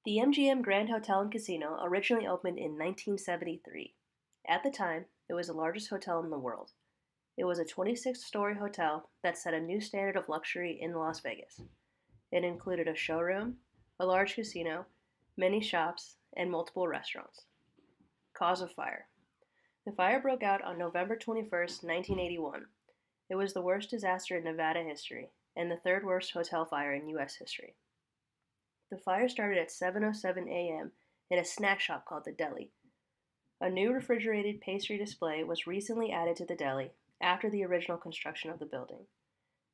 The MGM Grand Hotel and Casino originally opened in 1973. At the time, it was the largest hotel in the world. It was a 26-story hotel that set a new standard of luxury in Las Vegas. It included a showroom, a large casino, many shops, and multiple restaurants. Cause of fire. The fire broke out on November 21, 1981. It was the worst disaster in Nevada history and the third worst hotel fire in U.S. history. The fire started at 7:07 a.m. in a snack shop called the Deli. A new refrigerated pastry display was recently added to the deli after the original construction of the building.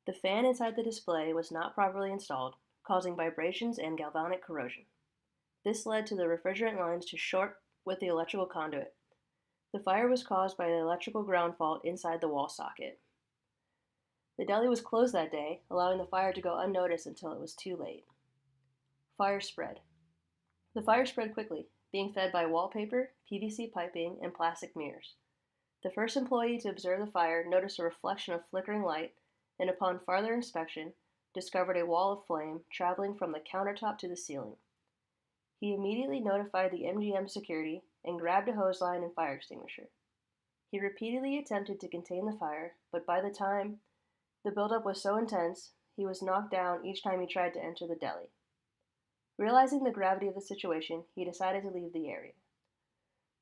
The fan inside the display was not properly installed, causing vibrations and galvanic corrosion. This led to the refrigerant lines to short with the electrical conduit. The fire was caused by the electrical ground fault inside the wall socket. The deli was closed that day, allowing the fire to go unnoticed until it was too late. Fire spread. The fire spread quickly, being fed by wallpaper, PVC piping, and plastic mirrors. The first employee to observe the fire noticed a reflection of flickering light and, upon farther inspection, discovered a wall of flame traveling from the countertop to the ceiling. He immediately notified the MGM security and grabbed a hose line and fire extinguisher. He repeatedly attempted to contain the fire, but by the time the buildup was so intense, he was knocked down each time he tried to enter the deli. Realizing the gravity of the situation, he decided to leave the area.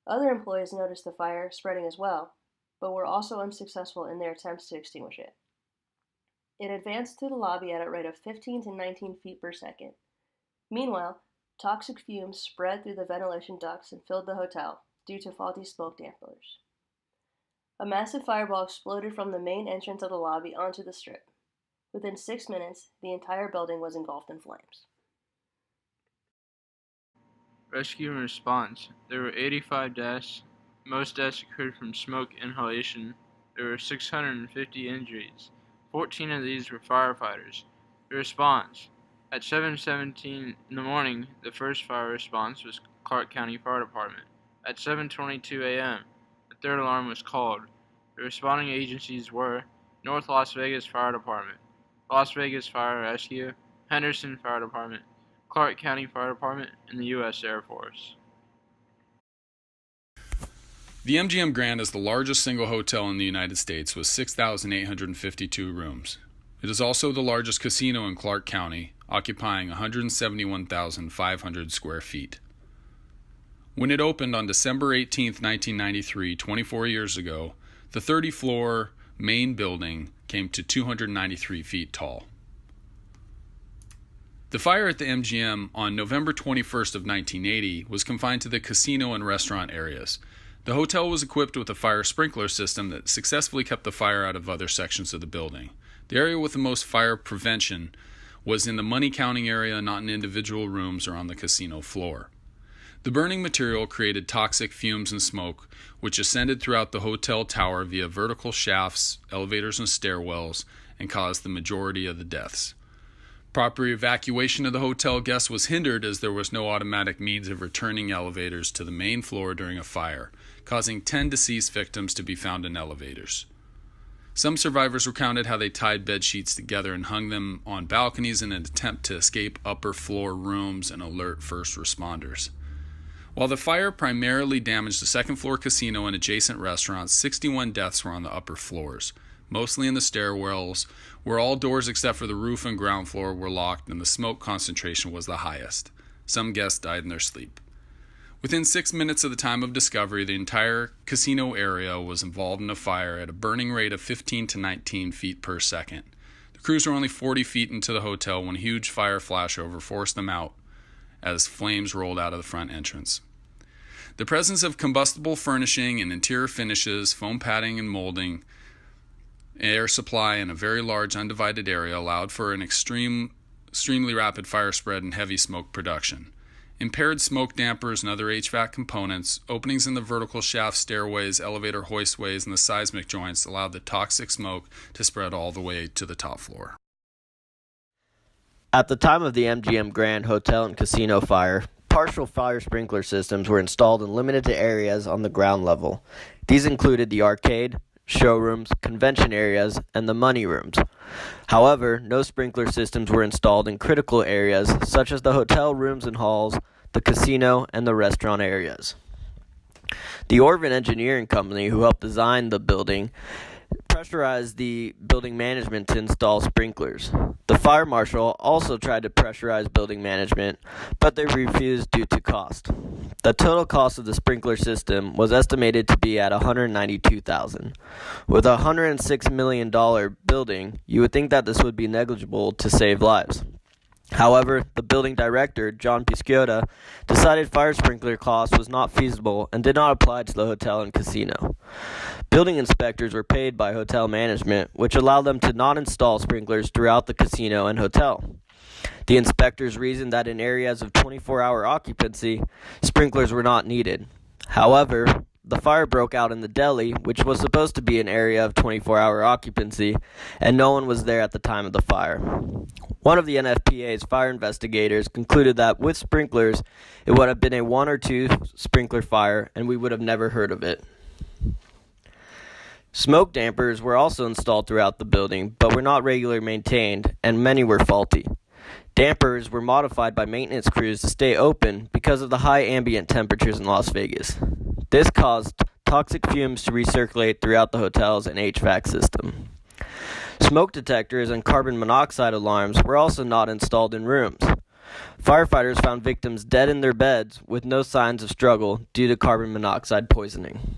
Other employees noticed the fire spreading as well, but were also unsuccessful in their attempts to extinguish it. It advanced through the lobby at a rate of 15 to 19 feet per second. Meanwhile, toxic fumes spread through the ventilation ducts and filled the hotel due to faulty smoke dampeners. A massive fireball exploded from the main entrance of the lobby onto the strip. Within 6 minutes, the entire building was engulfed in flames. Rescue and response. There were 85 deaths. Most deaths occurred from smoke inhalation. There were 650 injuries. 14 of these were firefighters. The response. At 7:17 in the morning, the first fire response was Clark County Fire Department. At 7:22 a.m., the third alarm was called. The responding agencies were North Las Vegas Fire Department, Las Vegas Fire Rescue, Henderson Fire Department, Clark County Fire Department, and the U.S. Air Force. The MGM Grand is the largest single hotel in the United States with 6,852 rooms. It is also the largest casino in Clark County, occupying 171,500 square feet. When it opened on December 18, 1993, 24 years ago, the 30-floor main building came to 293 feet tall. The fire at the MGM on November 21st of 1980 was confined to the casino and restaurant areas. The hotel was equipped with a fire sprinkler system that successfully kept the fire out of other sections of the building. The area with the most fire prevention was in the money counting area, not in individual rooms or on the casino floor. The burning material created toxic fumes and smoke, which ascended throughout the hotel tower via vertical shafts, elevators, and stairwells, and caused the majority of the deaths. Proper evacuation of the hotel guests was hindered as there was no automatic means of returning elevators to the main floor during a fire, causing 10 deceased victims to be found in elevators. Some survivors recounted how they tied bed sheets together and hung them on balconies in an attempt to escape upper floor rooms and alert first responders. While the fire primarily damaged the second floor casino and adjacent restaurants, 61 deaths were on the upper floors, mostly in the stairwells, where all doors except for the roof and ground floor were locked and the smoke concentration was the highest. Some guests died in their sleep. Within 6 minutes of the time of discovery, the entire casino area was involved in a fire at a burning rate of 15 to 19 feet per second. The crews were only 40 feet into the hotel when a huge fire flashover forced them out as flames rolled out of the front entrance. The presence of combustible furnishing and interior finishes, foam padding and molding, air supply in a very large undivided area allowed for an extremely rapid fire spread and heavy smoke production. Impaired smoke dampers and other HVAC components, openings in the vertical shaft stairways, elevator hoistways, and the seismic joints allowed the toxic smoke to spread all the way to the top floor. At the time of the MGM Grand Hotel and Casino fire, partial fire sprinkler systems were installed and limited to areas on the ground level. These included the arcade, showrooms, convention areas, and the money rooms. However, no sprinkler systems were installed in critical areas such as the hotel rooms and halls, the casino, and the restaurant areas. The Orvin Engineering Company, who helped design the building, pressurized the building management to install sprinklers. The fire marshal also tried to pressurize building management, but they refused due to cost. The total cost of the sprinkler system was estimated to be at $192,000. With a $106 million building, you would think that this would be negligible to save lives. However, the building director, John Pisciotta, decided fire sprinkler cost was not feasible and did not apply to the hotel and casino. Building inspectors were paid by hotel management, which allowed them to not install sprinklers throughout the casino and hotel. The inspectors reasoned that in areas of 24-hour occupancy, sprinklers were not needed. However, the fire broke out in the deli, which was supposed to be an area of 24-hour occupancy, and no one was there at the time of the fire. One of the NFPA's fire investigators concluded that with sprinklers, it would have been a 1 or 2 sprinkler fire, and we would have never heard of it. Smoke dampers were also installed throughout the building, but were not regularly maintained, and many were faulty. Dampers were modified by maintenance crews to stay open because of the high ambient temperatures in Las Vegas. This caused toxic fumes to recirculate throughout the hotels and HVAC system. Smoke detectors and carbon monoxide alarms were also not installed in rooms. Firefighters found victims dead in their beds with no signs of struggle due to carbon monoxide poisoning.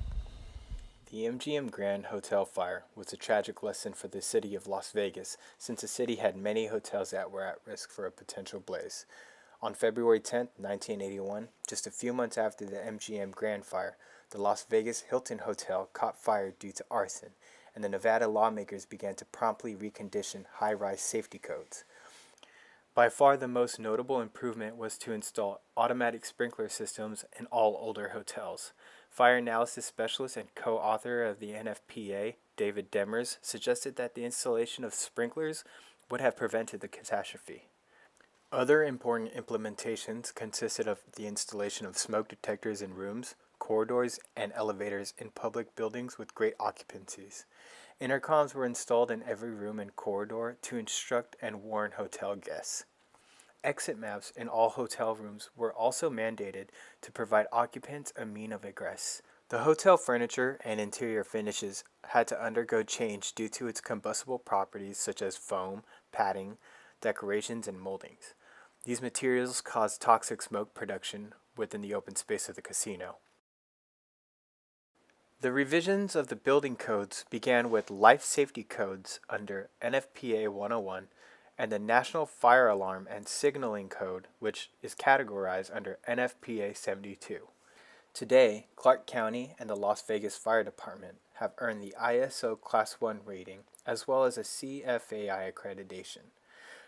The MGM Grand Hotel fire was a tragic lesson for the city of Las Vegas, since the city had many hotels that were at risk for a potential blaze. On February 10, 1981, just a few months after the MGM Grand fire, the Las Vegas Hilton Hotel caught fire due to arson, and the Nevada lawmakers began to promptly recondition high-rise safety codes. By far the most notable improvement was to install automatic sprinkler systems in all older hotels. Fire analysis specialist and co-author of the NFPA, David Demers, suggested that the installation of sprinklers would have prevented the catastrophe. Other important implementations consisted of the installation of smoke detectors in rooms, corridors, and elevators in public buildings with great occupancies. Intercoms were installed in every room and corridor to instruct and warn hotel guests. Exit maps in all hotel rooms were also mandated to provide occupants a mean of egress. The hotel furniture and interior finishes had to undergo change due to its combustible properties such as foam, padding, decorations, and moldings. These materials caused toxic smoke production within the open space of the casino. The revisions of the building codes began with life safety codes under NFPA 101 and the National Fire Alarm and Signaling Code, which is categorized under NFPA 72. Today, Clark County and the Las Vegas Fire Department have earned the ISO Class 1 rating as well as a CFAI accreditation.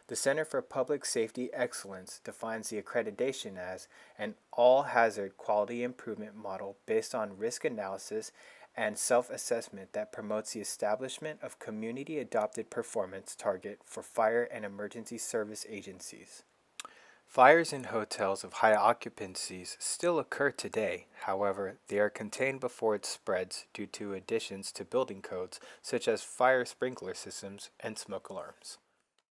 The Center for Public Safety Excellence defines the accreditation as an all-hazard quality improvement model based on risk analysis and self-assessment that promotes the establishment of community-adopted performance target for fire and emergency service agencies. Fires in hotels of high occupancies still occur today. However, they are contained before it spreads due to additions to building codes such as fire sprinkler systems and smoke alarms.